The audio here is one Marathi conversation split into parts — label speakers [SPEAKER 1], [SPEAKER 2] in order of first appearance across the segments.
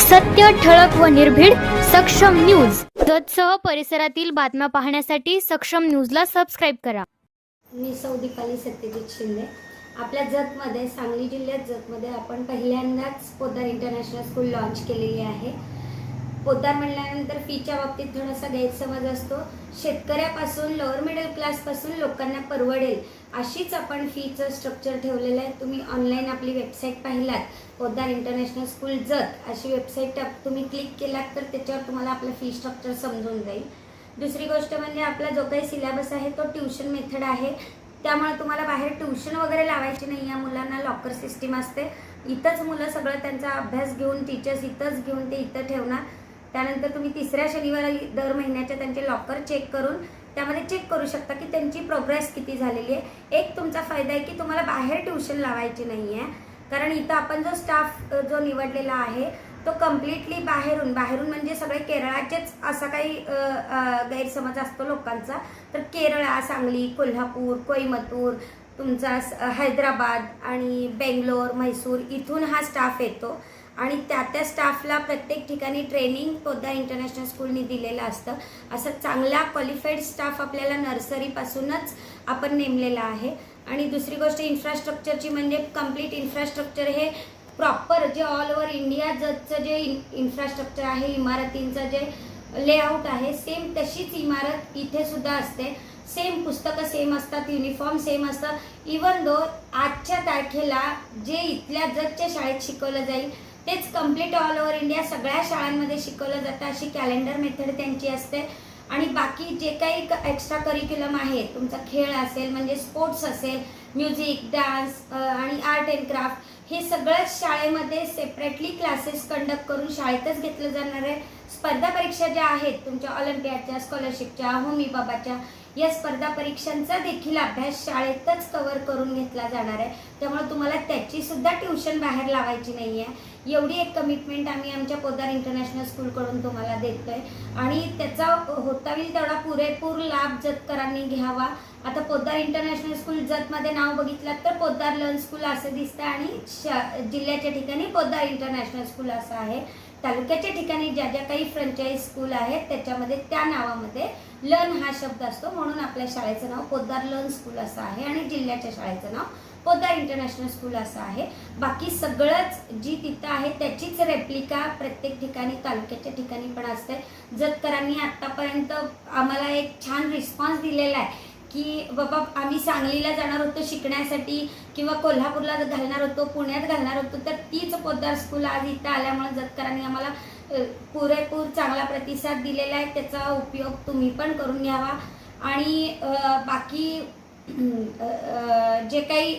[SPEAKER 1] सत्य, ठळक व निर्भीड सक्षम न्यूज। जतसह परिसरातील बातम्या पाहण्यासाठी सक्षम न्यूजला सबस्क्राइब करा।
[SPEAKER 2] मी सौदीपाली सत्यजित शिंदे। आपल्या जतमध्ये, सांगली जिल्ह्यात जतमध्ये आपण पहिल्यांदाच पोद्दार इंटरनॅशनल स्कूल लॉन्च केलेली आहे। पोद्दार म्हणल्यानंतर फीच्या बाबतीत थोडासा गैरसमज असतो। शेतकऱ्यापासून लोअर मिडल क्लास पासून लोकांना परवडेल अशीच आपण फीचं स्ट्रक्चर ठेवलेलं आहे। तुम्ही ऑनलाईन आपली वेबसाईट पाहिलात, पोद्दार इंटरनॅशनल स्कूल जत अशी वेबसाईट तुम्ही क्लिक केलात तर त्याच्यावर तुम्हाला आपलं फी स्ट्रक्चर समजून जाईल। दुसरी गोष्ट म्हणजे आपला जो काही सिलेबस आहे तो ट्यूशन मेथड आहे, त्यामुळे तुम्हाला बाहेर ट्यूशन वगैरे लावायची नाही। या मुलांना लॉकर सिस्टीम असते, इथंच मुलं सगळं त्यांचा अभ्यास घेऊन, टीचर्स इथंच घेऊन ते इथं ठेवणार। त्यानंतर तुम्ही तिसऱ्या शनिवारी दर महिन्याच्या त्यांचे लॉकर चेक करून त्यामध्ये चेक करू शकता की त्यांची प्रोग्रेस किती झालेली आहे। एक तुमचा फायदा आहे की तुम्हाला बाहेर ट्यूशन लावायची नाही आहे, कारण इथं आपण जो स्टाफ जो निवडलेला आहे तो कम्प्लिटली बाहेरून म्हणजे सगळे केरळाचेच असा काही गैरसमज असतो लोकांचा। तर केरळ, सांगली, कोल्हापूर, कोईमतूर, तुमचा हैदराबाद आणि बेंगलोर, म्हैसूर इथून हा स्टाफ येतो आणि त्या स्टाफला प्रत्येक ठिकाणी ट्रेनिंग पोद्दार इंटरनॅशनल स्कूलनी दिलेलं असतं। असं चांगला क्वालिफाईड स्टाफ आपल्याला नर्सरीपासूनच आपण नेमलेला आहे। आणि दुसरी गोष्ट इन्फ्रास्ट्रक्चरची म्हणजे कम्प्लीट इन्फ्रास्ट्रक्चर हे प्रॉपर जे ऑल ओव्हर इंडिया जतचं जे इन्फ्रास्ट्रक्चर आहे, इमारतींचं जे लेआउट आहे, सेम तशीच इमारत इथे सुद्धा असते। सेम पुस्तकं सेम असतात, युनिफॉर्म सेम असतं। इवन दो आजच्या तारखेला जे इथल्या जतच्या शाळेत शिकवलं जाईल तेच कम्प्लीट ऑल ओव्हर इंडिया सगळ्या शाळांमध्ये शिकवलं जातं। अशी कॅलेंडर मेथड त्यांची असते। आणि बाकी जे काही एक्स्ट्रा करिक्युलम आहे, तुमचा खेळ असेल म्हणजे स्पोर्ट्स असेल, म्युझिक, डान्स आणि आर्ट अँड क्राफ्ट हे सगळंच शाळेमध्ये सेपरेटली क्लासेस कंडक्ट करून शाळेतच घेतलं जाणार आहे। स्पर्धा परीक्षा ज्या आहेत तुमच्या ऑलिम्पियाडच्या, स्कॉलरशिपच्या, होमी बाबाच्या, या स्पर्धा परीक्षांचा देखील अभ्यास शाळेतच कव्हर करून घेतला जाणार आहे। त्यामुळे तुम्हाला त्याची सुद्धा ट्यूशन बाहेर लावायची नाही आहे। एवढी एक कमिटमेंट आम्ही आमच्या पोद्दार इंटरनॅशनल स्कूलकडून तुम्हाला देतोय आणि त्याचा होता होईल तेवढा पुरेपूर लाभ जतकरांनी घ्यावा। आता पोद्दार इंटरनॅशनल स्कूल जतमध्ये नाव बघितलं तर पोद्दार लर्न स्कूल असं दिसतं आणि जिल्ह्याच्या ठिकाणी पोद्दार इंटरनॅशनल स्कूल असं आहे। तालुक्याच्या ठिकाणी ज्या ज्या काही फ्रँचाइज स्कूल आहेत त्याच्यामध्ये त्या नावामध्ये लर्न हा शब्द असतो, म्हणून आपल्या शाळेचं नाव पोद्दार लर्न स्कूल असं आहे आणि जिल्ह्याच्या शाळेचं नाव पोद्दार इंटरनॅशनल स्कूल असं आहे। बाकी सगळंच जी तिथं आहे त्याचीच रेप्लिका प्रत्येक ठिकाणी तालुक्याच्या ठिकाणी पण असते। जतकरांनी आतापर्यंत आम्हाला एक छान रिस्पॉन्स दिलेला आहे की बाबा आम्ही सांगलीला जाणार होतो शिकण्यासाठी किंवा कोल्हापूरला घालणार होतो, पुण्यात घालणार होतो, तर तीच पोद्दार स्कूल आज इथं आल्यामुळे जतकरांनी आम्हाला पुरेपूर चांगला प्रतिसाद दिलेला आहे। त्याचा उपयोग तुम्ही पण करून घ्यावा। आणि बाकी जे काही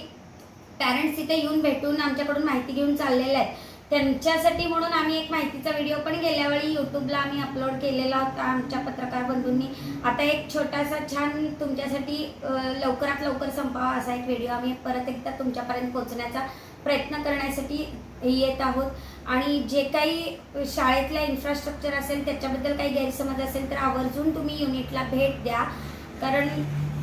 [SPEAKER 2] पॅरेंट्स इथे येऊन भेटून आमच्याकडून माहिती घेऊन चाललेले आहेत त्यांच्यासाठी म्हणून आम्ही एक माहितीचा व्हिडिओ पण गेल्या वेळी यूट्यूबला आम्ही अपलोड केलेला होता आमच्या पत्रकार बंधूंनी। आता एक छोटासा छान तुमच्यासाठी लवकरात लवकर संपावा असा एक व्हिडिओ आम्ही परत एकदा तुमच्यापर्यंत पोहोचण्याचा प्रयत्न करण्यासाठी येत आहोत। आणि जे काही शाळेतला इन्फ्रास्ट्रक्चर असेल त्याच्याबद्दल काही गैरसमज असेल तर आवर्जून तुम्ही युनिटला भेट द्या, कारण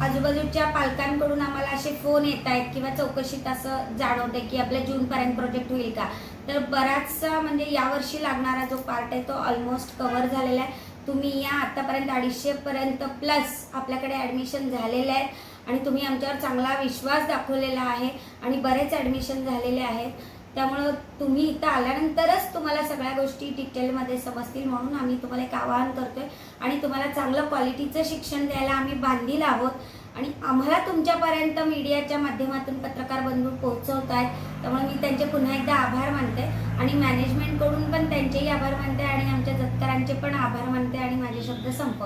[SPEAKER 2] आजूबाजूच्या पालकांकडून आम्हाला असे फोन येत आहेत किंवा चौकशीत असं जाणवते की आपल्या जूनपर्यंत प्रोजेक्ट होईल का। तर बराचसा म्हणजे यावर्षी लागणारा जो पार्ट आहे तो ऑलमोस्ट कव्हर झालेला आहे। तुम्ही या आतापर्यंत 250 पर्यंत प्लस आपल्याकडे ॲडमिशन झालेले आहेत आणि तुम्ही आमच्यावर चांगला विश्वास दाखवलेला आहे आणि बरेच ॲडमिशन झालेले आहेत। त्यामुळं तुम्ही इथं आल्यानंतरच तुम्हाला सगळ्या गोष्टी डिटेलमध्ये समजतील, म्हणून आम्ही तुम्हाला एक आवाहन करतोय आणि तुम्हाला चांगलं क्वालिटीचं शिक्षण द्यायला आम्ही बांधील आहोत। आणि आम्हाला तुमच्यापर्यंत मीडियाच्या माध्यमातून पत्रकार बंधू पोहोचवत आहेत, त्यामुळे मी त्यांचे पुन्हा एकदा आभार मानते आणि मॅनेजमेंटकडून पण त्यांचेही आभार मानते आणि आमच्या जतकरांचे पण आभार मानते आणि माझे शब्द संपवते।